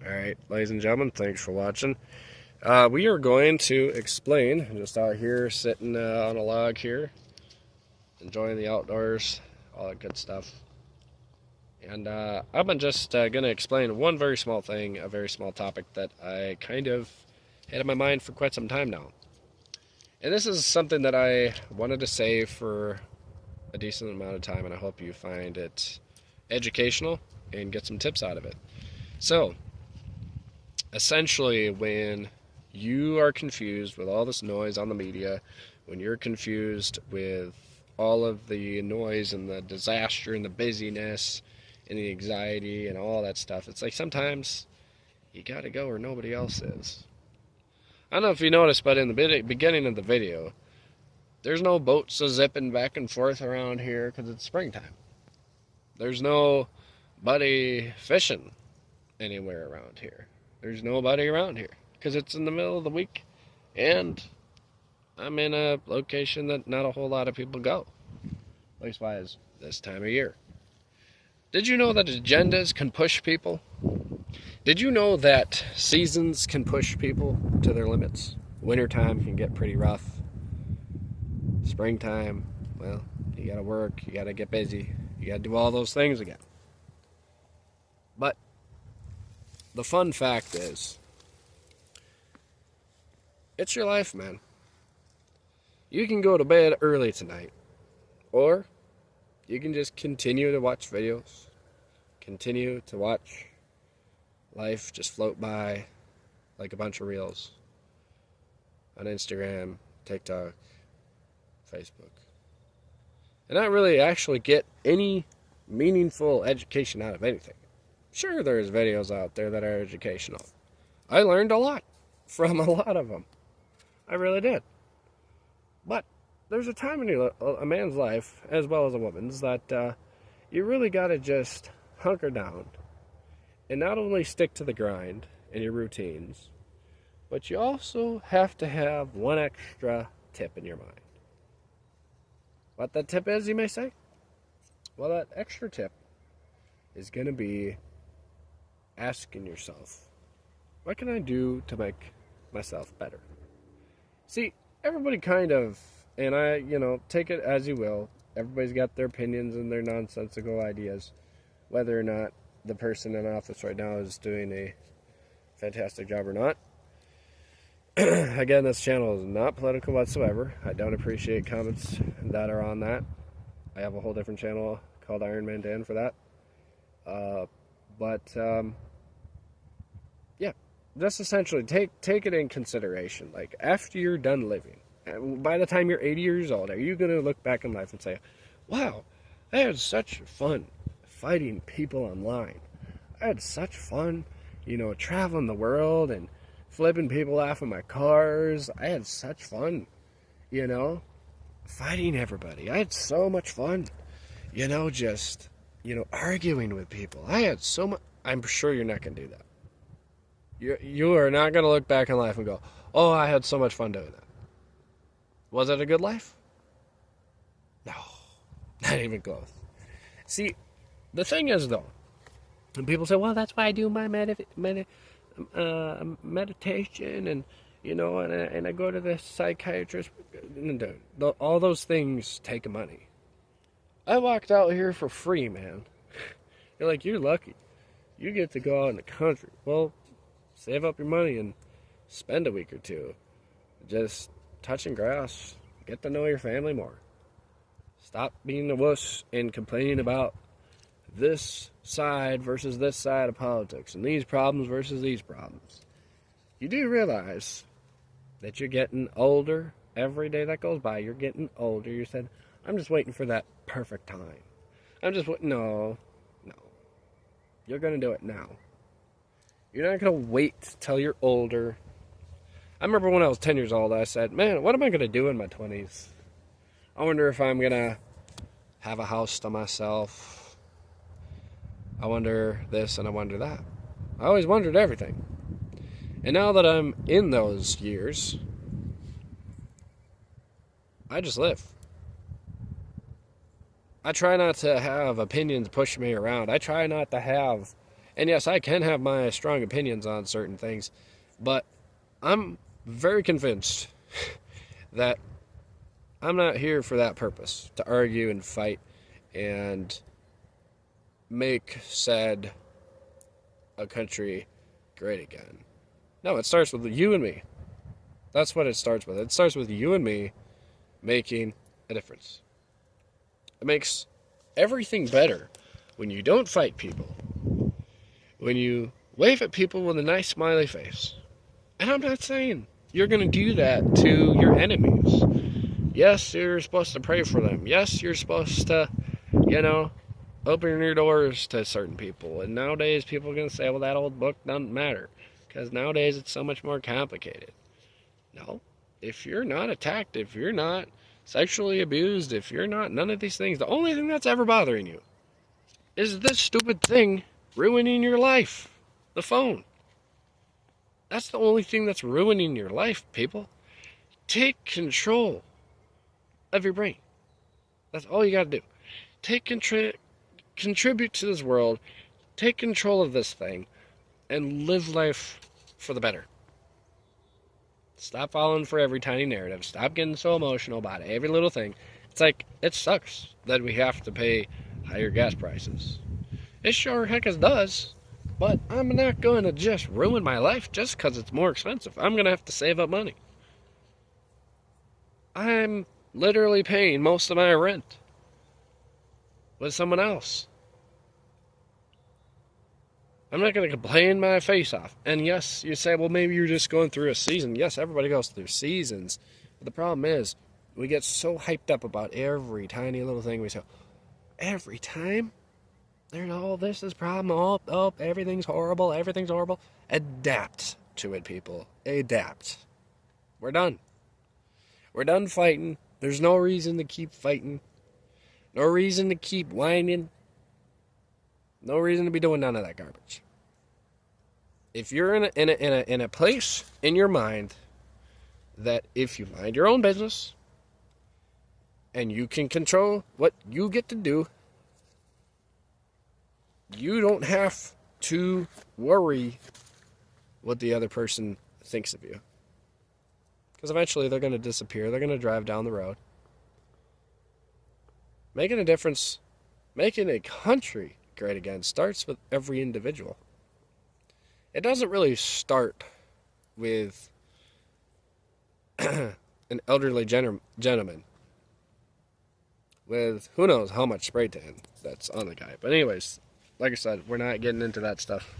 Alright, ladies and gentlemen, thanks for watching. We are going to explain, just out here sitting on a log here, enjoying the outdoors, all that good stuff. And I'm just going to explain one very small thing, a very small topic that I kind of had in my mind for quite some time now. And this is something that I wanted to say for a decent amount of time, and I hope you find it educational and get some tips out of it. So, essentially, when you are confused with all this noise on the media, when you're confused with all of the noise and the disaster and the busyness and the anxiety and all that stuff, it's like sometimes you gotta go where nobody else is. I don't know if you noticed, but in the beginning of the video, there's no boats zipping back and forth around here because it's springtime. There's nobody fishing anywhere around here. There's nobody around here because it's in the middle of the week and I'm in a location that not a whole lot of people go. Leastwise, this time of year. Did you know that agendas can push people? Did you know that seasons can push people to their limits? Wintertime can get pretty rough. Springtime, well, you gotta work, you gotta get busy, you gotta do all those things again. But the fun fact is, it's your life, man. You can go to bed early tonight, or you can just continue to watch videos, continue to watch life just float by like a bunch of reels on Instagram, TikTok, Facebook, and not really actually get any meaningful education out of anything. Sure, there's videos out there that are educational. I learned a lot from a lot of them. I really did. But there's a time in a man's life, as well as a woman's, that you really got to just hunker down and not only stick to the grind and your routines, but you also have to have one extra tip in your mind. What that tip is, you may say? Well, that extra tip is going to be asking yourself, what can I do to make myself better? See, everybody kind of, and I, take it as you will, everybody's got their opinions and their nonsensical ideas, whether or not the person in office right now is doing a fantastic job or not. Again, this channel is not political whatsoever. I don't appreciate comments that are on that. I have a whole different channel called Iron Man Dan for that. Yeah, just essentially take it in consideration. Like, after you're done living, by the time you're 80 years old, are you going to look back in life and say, wow, I had such fun fighting people online. I had such fun, traveling the world and flipping people off of my cars. I had such fun, fighting everybody. I had so much fun, just, arguing with people. I had so much. I'm sure you're not going to do that. You are not going to look back in life and go, oh, I had so much fun doing that. Was it a good life? No, not even close. See, the thing is, though, and people say, well, that's why I do my meditation and, and I go to the psychiatrist. All those things take money. I walked out here for free, man. You're like, you're lucky. You get to go out in the country. Well, save up your money and spend a week or two just touching grass. Get to know your family more. Stop being a wuss and complaining about this side versus this side of politics and these problems versus these problems. You do realize that you're getting older. Every day that goes by, you're getting older. You said, I'm just waiting for that perfect time. I'm just waiting. No. You're going to do it now. You're not going to wait till you're older. I remember when I was 10 years old, I said, man, what am I going to do in my 20s? I wonder if I'm going to have a house to myself. I wonder this and I wonder that. I always wondered everything. And now that I'm in those years, I just live. I try not to have opinions push me around. I try not to have And yes, I can have my strong opinions on certain things, but I'm very convinced that I'm not here for that purpose, to argue and fight and make said a country great again. No, it starts with you and me. That's what it starts with. It starts with you and me making a difference. It makes everything better when you don't fight people, when you wave at people with a nice smiley face. And I'm not saying you're going to do that to your enemies. Yes, you're supposed to pray for them. Yes, you're supposed to, open your doors to certain people. And nowadays, people are going to say, well, that old book doesn't matter. Because nowadays, it's so much more complicated. No. If you're not attacked, if you're not sexually abused, if you're not none of these things, the only thing that's ever bothering you is this stupid thing ruining your life. The phone. That's the only thing that's ruining your life, people. Take control of your brain. That's all you got to do. Contribute to this world. Take control of this thing. And live life for the better. Stop falling for every tiny narrative. Stop getting so emotional about every little thing. It's like, it sucks that we have to pay higher gas prices. It sure heck as does. But I'm not going to just ruin my life just because it's more expensive. I'm going to have to save up money. I'm literally paying most of my rent with someone else. I'm not going to complain my face off. And yes, you say, well, maybe you're just going through a season. Yes, everybody goes through seasons. But the problem is, we get so hyped up about every tiny little thing we say. Every time, there's all this problem. Oh, everything's horrible. Everything's horrible. Adapt to it, people. Adapt. We're done. We're done fighting. There's no reason to keep fighting. No reason to keep whining. No reason to be doing none of that garbage. If you're in a place in your mind that if you mind your own business and you can control what you get to do, you don't have to worry what the other person thinks of you. Because eventually they're going to disappear. They're going to drive down the road. Making a difference, making a country great again starts with every individual. It doesn't really start with an elderly gentleman with who knows how much spray tan that's on the guy. But anyways, like I said, we're not getting into that stuff.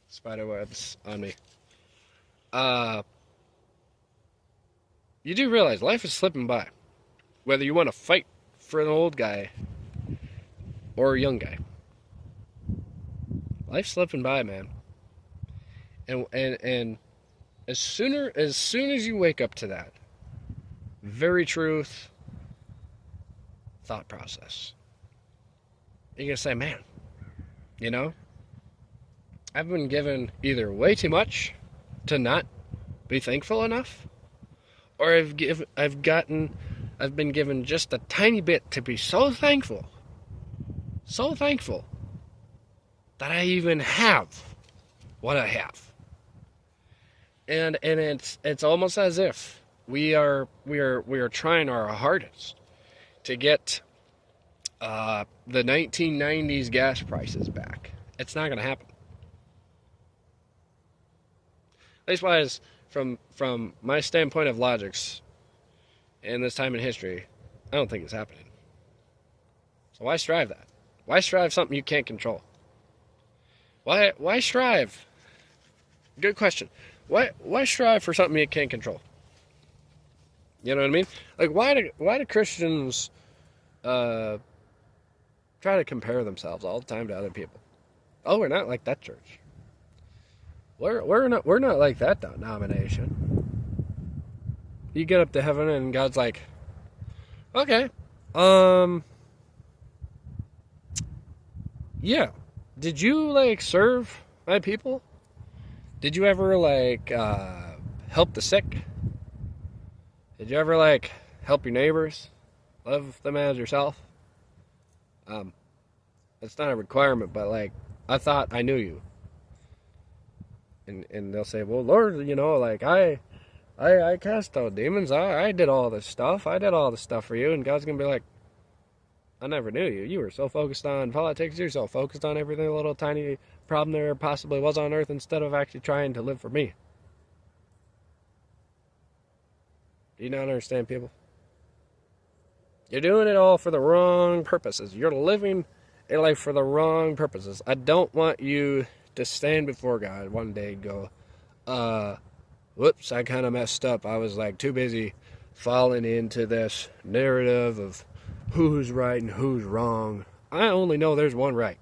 Spider webs on me. You do realize life is slipping by. Whether you want to fight for an old guy or a young guy. Life's slipping by, man. And as soon as you wake up to that very truth thought process, you're going to say, man, I've been given either way too much to not be thankful enough, or I've been given just a tiny bit to be so thankful that I even have what I have. And it's almost as if we are trying our hardest to get the 1990s gas prices back. It's not going to happen. Leastwise, from my standpoint of logics in this time in history, I don't think it's happening. So why strive that? Why strive something you can't control? Why strive? Good question. Why strive for something you can't control? You know what I mean? Like, why do Christians try to compare themselves all the time to other people? Oh, we're not like that church. We're not like that denomination. You get up to heaven and God's like, okay, yeah. Did you serve my people? Did you ever help the sick? Did you ever help your neighbors? Love them as yourself? It's not a requirement, but I thought I knew you. And they'll say, well, Lord, you know, like, I cast out demons. I did all this stuff. I did all this stuff for you. And God's going to be like, I never knew you. You were so focused on politics. You're so focused on every little tiny problem there possibly was on earth instead of actually trying to live for me. Do you not understand, people? You're doing it all for the wrong purposes. You're living a life for the wrong purposes. I don't want you to stand before God one day and go, whoops, I kind of messed up. I was like too busy falling into this narrative of who's right and who's wrong. I only know there's one right.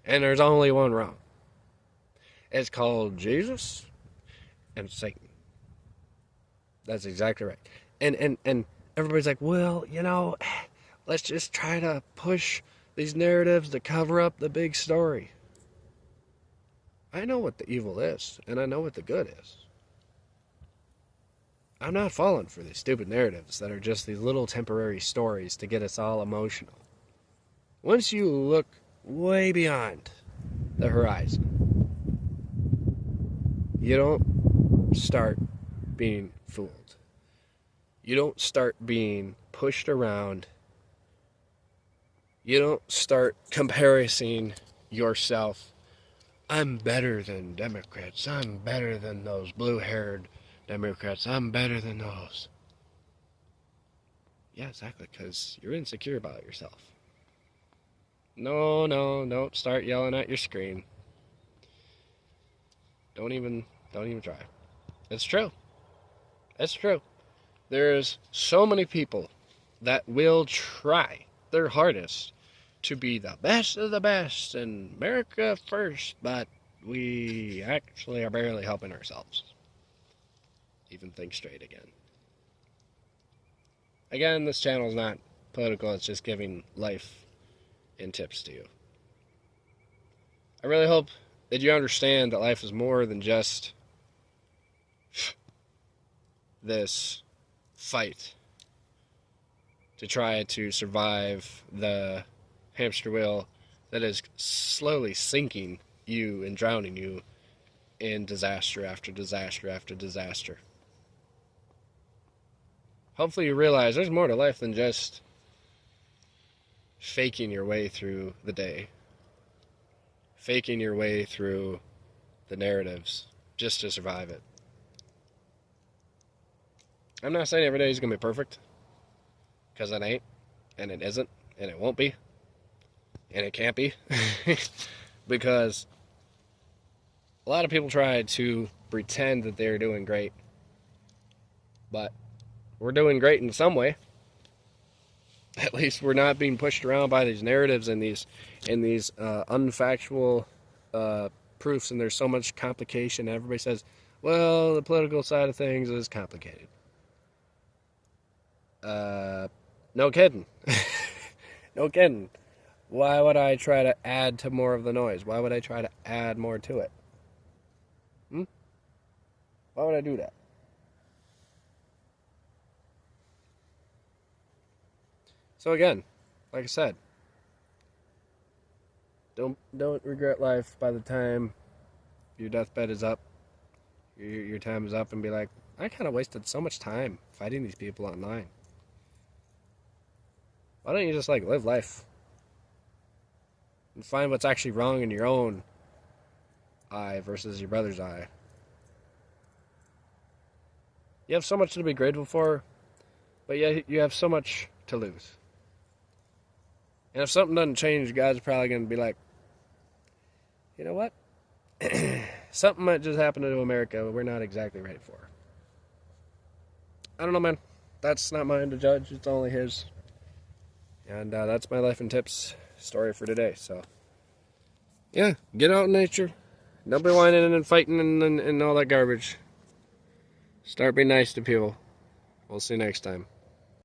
And there's only one wrong. It's called Jesus and Satan. That's exactly right. And everybody's like, well, you know, let's just try to push these narratives to cover up the big story. I know what the evil is, and I know what the good is. I'm not falling for these stupid narratives that are just these little temporary stories to get us all emotional. Once you look way beyond the horizon, you don't start being fooled. You don't start being pushed around. You don't start comparing yourself. I'm better than Democrats. I'm better than those blue-haired Democrats. I'm better than those. Yeah, exactly, because you're insecure about yourself. No, don't start yelling at your screen. Don't even try. It's true. It's true. There's so many people that will try their hardest to be the best of the best and America first, but we actually are barely helping ourselves even think straight again. Again, this channel is not political, it's just giving life and tips to you. I really hope that you understand that life is more than just this fight to try to survive the hamster wheel that is slowly sinking you and drowning you in disaster after disaster after disaster. Hopefully you realize there's more to life than just faking your way through the day. Faking your way through the narratives just to survive it. I'm not saying every day is going to be perfect, because it ain't, and it isn't, and it won't be, and it can't be, because a lot of people try to pretend that they're doing great, but we're doing great in some way. At least we're not being pushed around by these narratives and these unfactual proofs, and there's so much complication. Everybody says, well, the political side of things is complicated. No kidding. No kidding. Why would I try to add to more of the noise? Why would I try to add more to it? Why would I do that? So again, like I said, don't regret life by the time your deathbed is up, your time is up, and be like, I kind of wasted so much time fighting these people online. Why don't you just like live life and find what's actually wrong in your own eye versus your brother's eye? You have so much to be grateful for, but yet you have so much to lose. And if something doesn't change, God's probably going to be like, you know what? Something might just happen to America we're not exactly ready for. I don't know, man. That's not mine to judge. It's only his. And that's my life and tips story for today. So, yeah, get out in nature. Don't be whining and fighting and all that garbage. Start being nice to people. We'll see you next time.